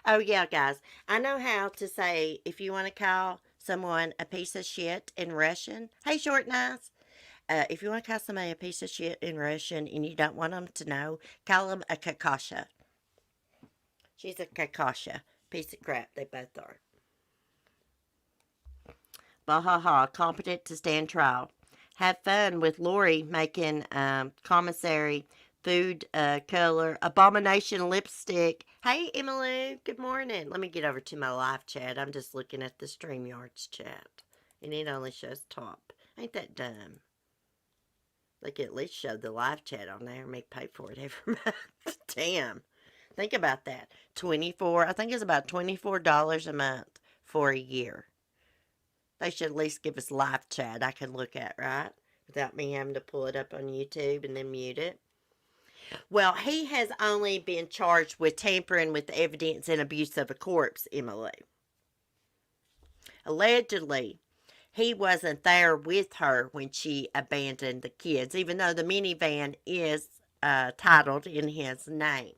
Oh, yeah, guys. I know how to say if you want to call someone a piece of shit in Russian. Hey, short nice. If you want to call somebody a piece of shit in Russian and you don't want them to know, call them a kakasha. She's a kakasha. Piece of crap. They both are. Bahaha, competent to stand trial. Have fun with Lori making commissary food color abomination lipstick. Hey, Emily, good morning. Let me get over to my live chat. I'm just looking at the StreamYards chat, and it only shows top. Ain't that dumb? They could at least show the live chat on there and make pay for it every month. Damn. Think about that. I think it's about $24 a month for a year. They should at least give us live chat I can look at, right? Without me having to pull it up on YouTube and then mute it. Well, he has only been charged with tampering with evidence and abuse of a corpse, Emily. Allegedly, he wasn't there with her when she abandoned the kids, even though the minivan is titled in his name.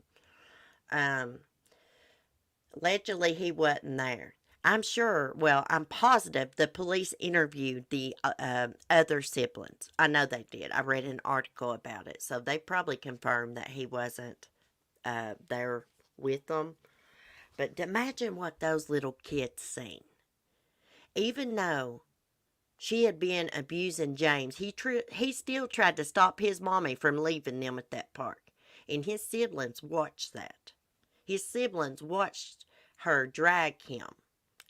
Allegedly, he wasn't there. I'm positive the police interviewed the other siblings. I know they did. I read an article about it. So they probably confirmed that he wasn't there with them. But imagine what those little kids seen. Even though she had been abusing James, he still tried to stop his mommy from leaving them at that park. And his siblings watched that. His siblings watched her drag him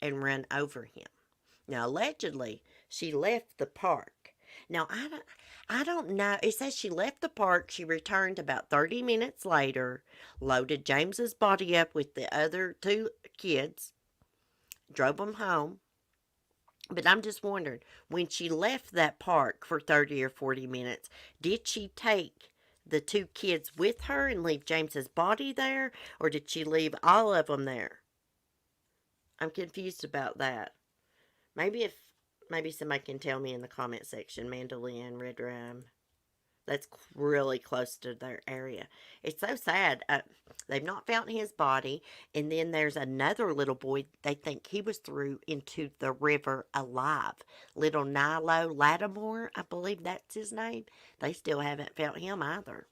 and run over him. Now, allegedly, she left the park. Now, I don't know. It says she left the park. She returned about 30 minutes later, loaded James's body up with the other 2 kids, drove them home. But I'm just wondering, when she left that park for 30 or 40 minutes, did she take the 2 kids with her and leave James's body there? Or did she leave all of them there? I'm confused about that. Maybe somebody can tell me in the comment section. Mandolin, Red Rum. That's really close to their area. It's so sad. They've not found his body. And then there's another little boy. They think he was thrown into the river alive. Little Nilo Lattimore, I believe that's his name. They still haven't found him either.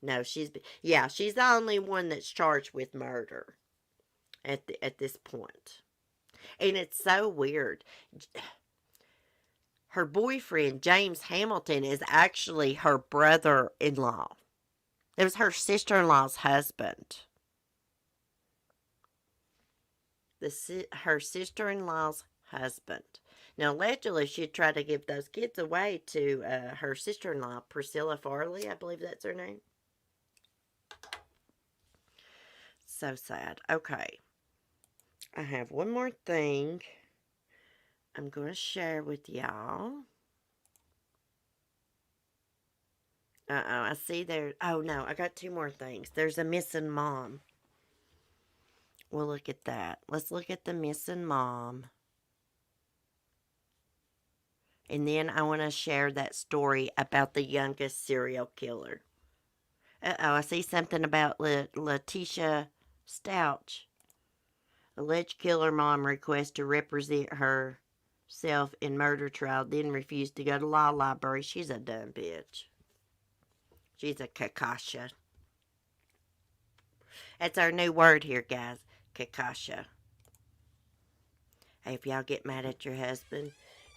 No, she's the only one that's charged with murder at this point. And it's so weird. Her boyfriend, James Hamilton, is actually her brother in law. It was her sister in law's husband. Her sister in law's husband. Now, allegedly, she tried to give those kids away to her sister in law, Priscilla Farley. I believe that's her name. So sad. Okay. I have one more thing I'm going to share with y'all. I see there. Oh, no, I got two more things. There's a missing mom. We'll look at that. Let's look at the missing mom. And then I want to share that story about the youngest serial killer. I see something about Letitia Stouch. Alleged killer mom requests to represent herself in murder trial, then refused to go to law library. She's a dumb bitch. She's a kakasha. That's our new word here, guys. Kakasha. Hey, if y'all get mad at your husband,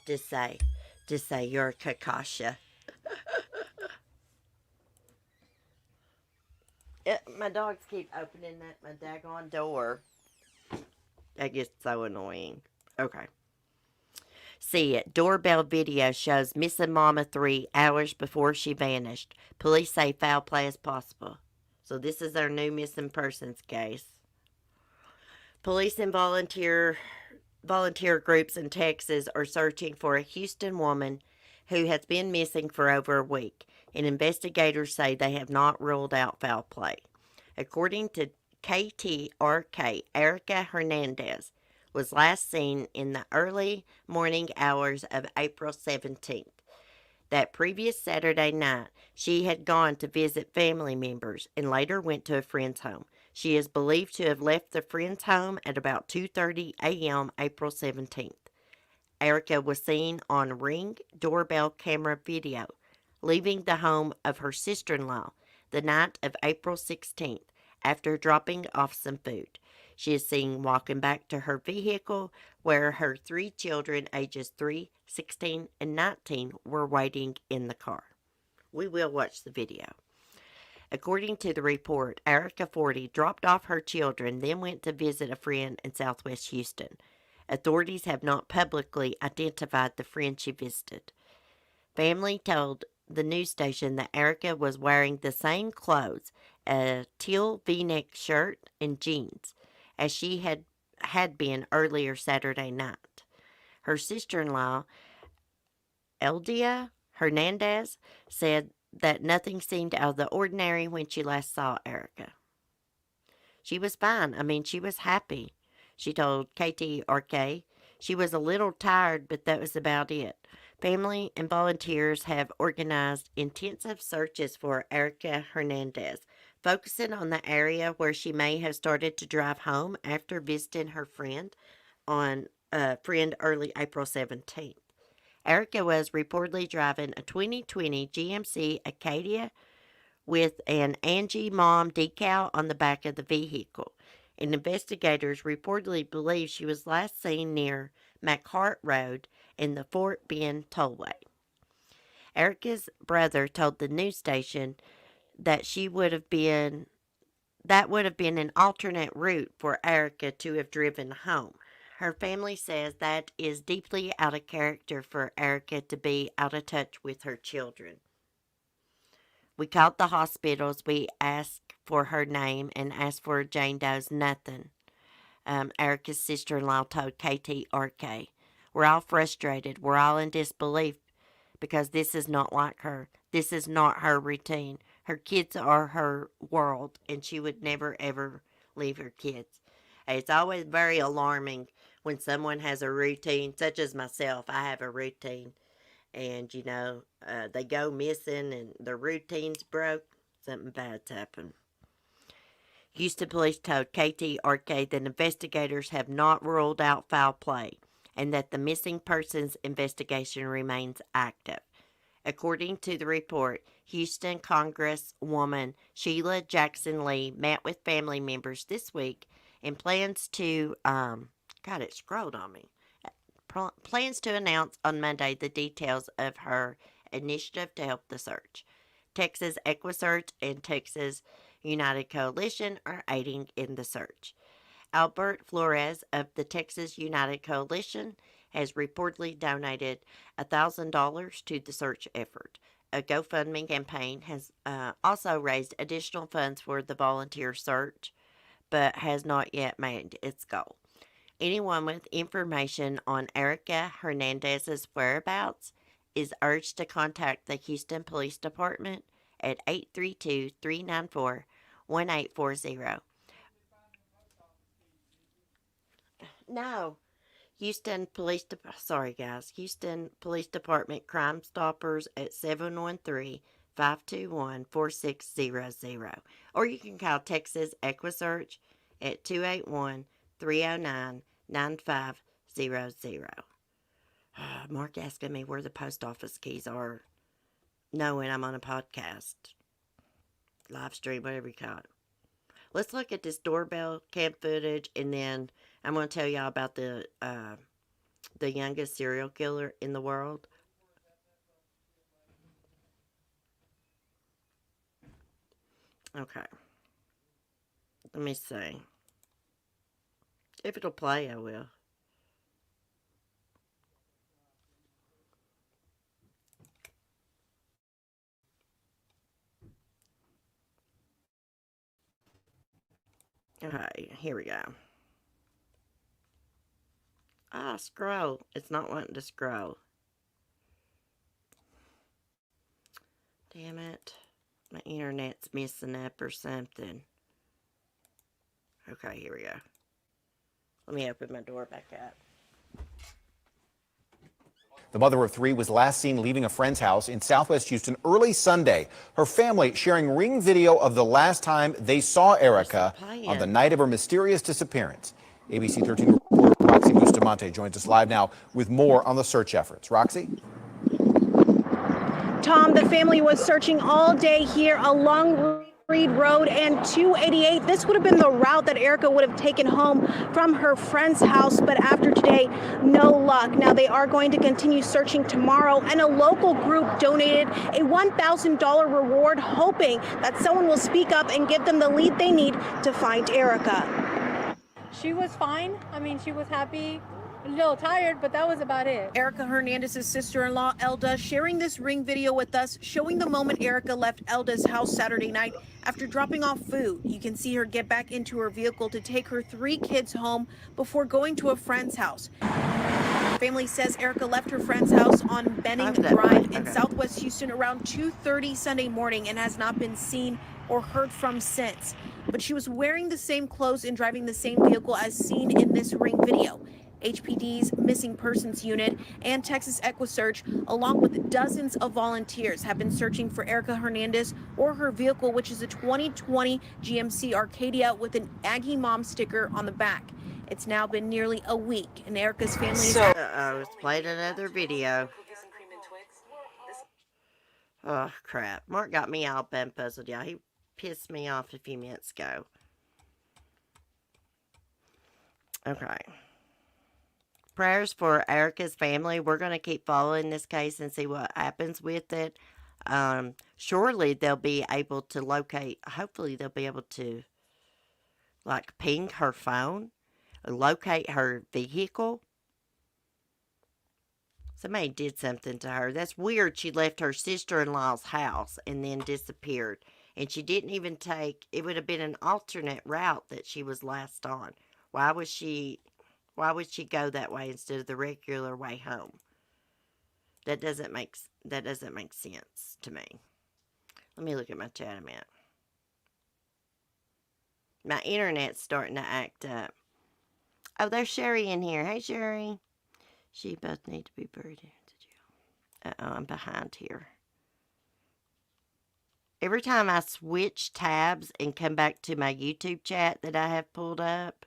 just say you're a kakasha. My dogs keep opening my daggone door. That gets so annoying. Okay. See it. Doorbell video shows missing Mama 3 hours before she vanished. Police say foul play is possible. So this is our new missing persons case. Police and volunteer groups in Texas are searching for a Houston woman who has been missing for over a week, and investigators say they have not ruled out foul play. According to KTRK, Erica Hernandez was last seen in the early morning hours of April 17th. That previous Saturday night, she had gone to visit family members and later went to a friend's home. She is believed to have left the friend's home at about 2:30 a.m. April 17th. Erica was seen on Ring doorbell camera video leaving the home of her sister-in-law the night of April 16th after dropping off some food. She is seen walking back to her vehicle where her 3 children, ages 3, 16, and 19, were waiting in the car. We will watch the video. According to the report, Erica 40 dropped off her children, then went to visit a friend in southwest Houston. Authorities have not publicly identified the friend she visited. Family told the news station that Erica was wearing the same clothes, a teal V-neck shirt and jeans, as she had been earlier Saturday night. Her sister-in-law, Eldia Hernandez, said that nothing seemed out of the ordinary when she last saw Erica. She was fine. She was happy, she told KTRK. She was a little tired, but that was about it. Family and volunteers have organized intensive searches for Erica Hernandez, focusing on the area where she may have started to drive home after visiting her friend early April 17th. Erica was reportedly driving a 2020 GMC Acadia with an Angie Mom decal on the back of the vehicle, and investigators reportedly believe she was last seen near McHart Road in the Fort Bend Tollway. Erica's brother told the news station that would have been an alternate route for Erica to have driven home. Her family says that is deeply out of character for Erica to be out of touch with her children. We called the hospitals. We asked for her name and asked for Jane Doe's nothing. Erica's sister-in-law told KTRK. We're all frustrated. We're all in disbelief because this is not like her. This is not her routine. Her kids are her world, and she would never, ever leave her kids. It's always very alarming when someone has a routine, such as myself. I have a routine, and, they go missing, and the routine's broke. something bad's happened. Houston police told KTRK that investigators have not ruled out foul play and that the missing persons investigation remains active. According to the report, Houston Congresswoman Sheila Jackson Lee met with family members this week and plans to, God, it scrolled on me, plans to announce on Monday the details of her initiative to help the search. Texas EquiSearch and Texas United Coalition are aiding in the search. Albert Flores of the Texas United Coalition has reportedly donated $1,000 to the search effort. A GoFundMe campaign has also raised additional funds for the volunteer search, but has not yet made its goal. Anyone with information on Erica Hernandez's whereabouts is urged to contact the Houston Police Department at 832-394-1840. No. Houston Police Department Crime Stoppers at 713-521-4600. Or you can call Texas EquiSearch at 281-309-9500. Mark asking me where the post office keys are, knowing I'm on a podcast, live stream, whatever you call it. Let's look at this doorbell cam footage, and then I'm going to tell y'all about the youngest serial killer in the world. Okay. Let me see. If it'll play, I will. Okay, here we go. Scroll. It's not wanting to scroll. Damn it. My internet's messing up or something. Okay, here we go. Let me open my door back up. The mother of three was last seen leaving a friend's house in Southwest Houston early Sunday. Her family sharing ring video of the last time they saw Erica on the night of her mysterious disappearance. ABC 13 reporter Roxy Bustamante joins us live now with more on the search efforts. Roxy? Tom, the family was searching all day here along Reed Road and 288. This would have been the route that Erica would have taken home from her friend's house, but after today, no luck. Now, they are going to continue searching tomorrow, and a local group donated a $1,000 reward, hoping that someone will speak up and give them the lead they need to find Erica. She was fine. I mean, she was happy. A little tired, but that was about it. Erica Hernandez's sister-in-law, Elda, sharing this ring video with us, showing the moment Erica left Elda's house Saturday night after dropping off food. You can see her get back into her vehicle to take her three kids home before going to a friend's house. Family says Erica left her friend's house on Benning Drive in Southwest Houston around 2:30 Sunday morning and has not been seen or heard from since. But she was wearing the same clothes and driving the same vehicle as seen in this ring video. HPD's Missing Persons Unit and Texas EquiSearch, along with dozens of volunteers, have been searching for Erica Hernandez or her vehicle, which is a 2020 GMC Arcadia with an Aggie Mom sticker on the back. It's now been nearly a week, and Erica's family is... Let's play another video. Oh, crap. Mark got me all bamboozled, y'all. He pissed me off a few minutes ago. Okay. Prayers for Erica's family. We're going to keep following this case and see what happens with it. Surely they'll be able to locate, hopefully they'll be able to, like, ping her phone, locate her vehicle. Somebody did something to her. That's weird. She left her sister-in-law's house and then disappeared. And she didn't even take, it would have been an alternate route that she was last on. Why would she go that way instead of the regular way home? That doesn't make sense to me. Let me look at my chat a minute. My internet's starting to act up. Oh, there's Sherry in here. Hey, Sherry. She both need to be buried into jail. Uh-oh, I'm behind here. Every time I switch tabs and come back to my YouTube chat that I have pulled up,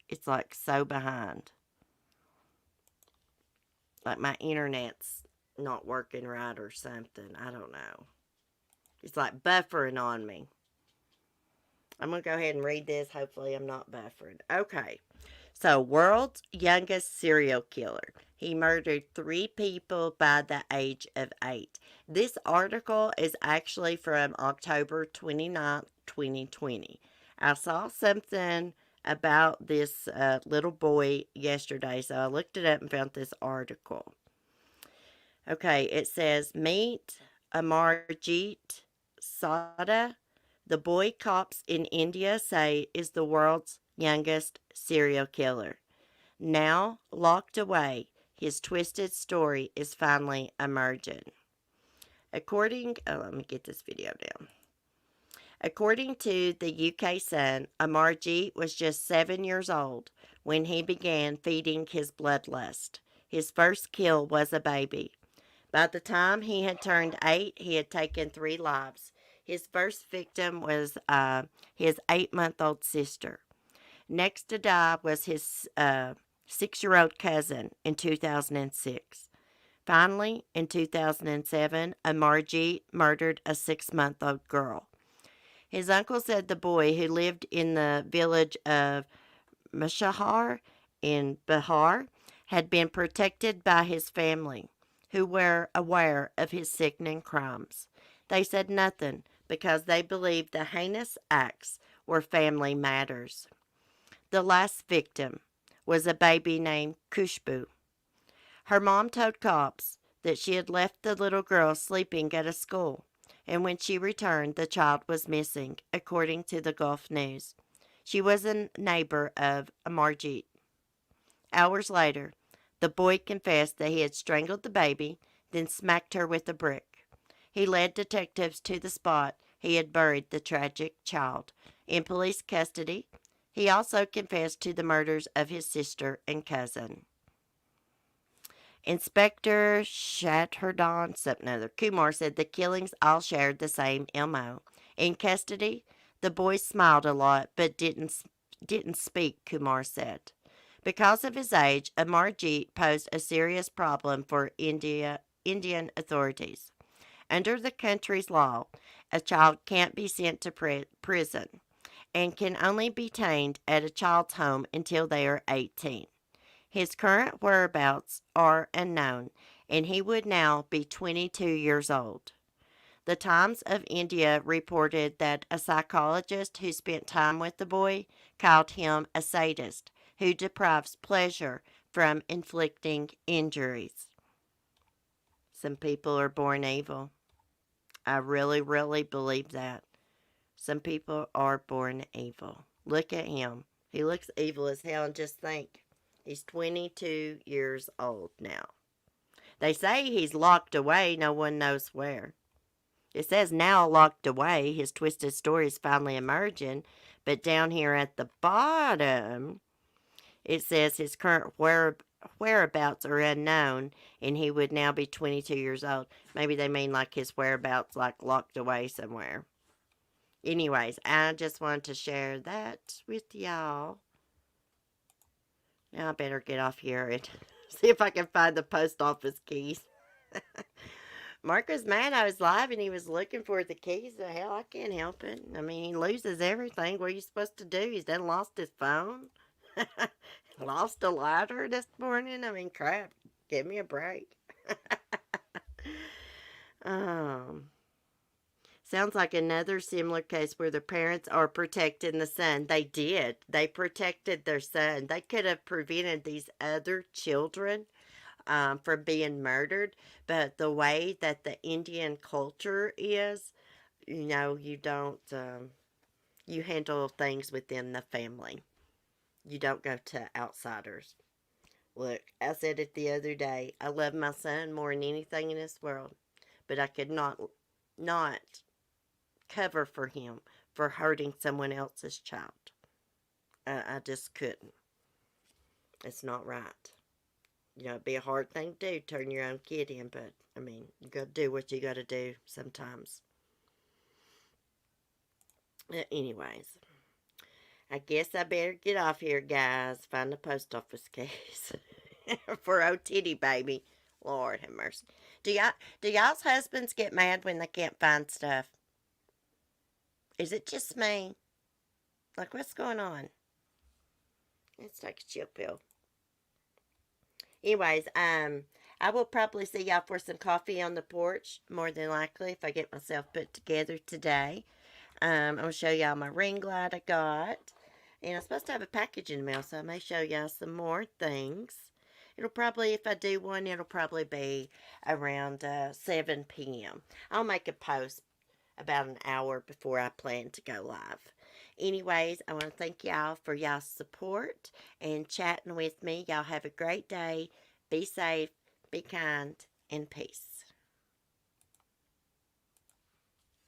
it's like so behind. Like my internet's not working right or something. I don't know. It's like buffering on me. I'm going to go ahead and read this. Hopefully, I'm not buffering. Okay. So, world's youngest serial killer. He murdered 3 people by the age of 8. This article is actually from October 29th, 2020. I saw something about this little boy yesterday, so I looked it up and found this article. Okay, it says, Meet Amarjeet Sada, the boy cops in India say is the world's youngest serial killer. Now locked away, his twisted story is finally emerging. Let me get this video down. According to the UK Sun, Amarjeet was just 7 years old when he began feeding his bloodlust. His first kill was a baby. By the time he had turned 8, he had taken 3 lives. His first victim was his 8-month-old sister. Next to die was his 6-year-old cousin in 2006. Finally, in 2007, Amarjeet murdered a 6-month-old girl. His uncle said the boy, who lived in the village of Mashahar in Bihar, had been protected by his family, who were aware of his sickening crimes. They said nothing because they believed the heinous acts were family matters. The last victim was a baby named Kushbu. Her mom told cops that she had left the little girl sleeping at a school, and when she returned, the child was missing, according to the Gulf News. She was a neighbor of Amarjeet. Hours later, the boy confessed that he had strangled the baby, then smacked her with a brick. He led detectives to the spot he had buried the tragic child. In police custody, he also confessed to the murders of his sister and cousin. Inspector Shatterdan Kumar said the killings all shared the same MO. In custody, the boy smiled a lot but didn't speak, Kumar said. Because of his age, Amarjeet posed a serious problem for Indian authorities. Under the country's law, a child can't be sent to prison and can only be detained at a child's home until they are 18. His current whereabouts are unknown, and he would now be 22 years old. The Times of India reported that a psychologist who spent time with the boy called him a sadist who deprives pleasure from inflicting injuries. Some people are born evil. I really, really believe that. Some people are born evil. Look at him. He looks evil as hell, and just think, he's 22 years old now. They say he's locked away, no one knows where. It says now locked away, his twisted story is finally emerging, but down here at the bottom, it says his current whereabouts are unknown, and he would now be 22 years old. Maybe they mean like his whereabouts, like locked away somewhere. Anyways, I just wanted to share that with y'all. Now I better get off here and see if I can find the post office keys. Mark was mad I was live and he was looking for the keys. The hell, I can't help it. I mean, he loses everything. What are you supposed to do? He's done lost his phone. Lost a lighter this morning. I mean, crap. Give me a break. Sounds like another similar case where the parents are protecting the son. They did. They protected their son. They could have prevented these other children from being murdered. But the way that the Indian culture is, you don't, you handle things within the family. You don't go to outsiders. Look, I said it the other day. I love my son more than anything in this world. But I could not cover for him for hurting someone else's child. I just couldn't. It's not right. It'd be a hard thing to do, turn your own kid in, but, I mean, you gotta do what you gotta do sometimes. Anyways, I guess I better get off here, guys. Find the post office case for old Titty baby. Lord have mercy. Do y'all's husbands get mad when they can't find stuff? Is it just me? Like, what's going on? Let's take a chill pill. Anyways, I will probably see y'all for some coffee on the porch, more than likely, if I get myself put together today. I'm going to show y'all my ring light I got. And I'm supposed to have a package in the mail, so I may show y'all some more things. It'll probably, if I do one, it'll probably be around 7 p.m. I'll make a post about an hour before I plan to go live. Anyways, I want to thank y'all for y'all's support and chatting with me. Y'all have a great day. Be safe, be kind, and peace.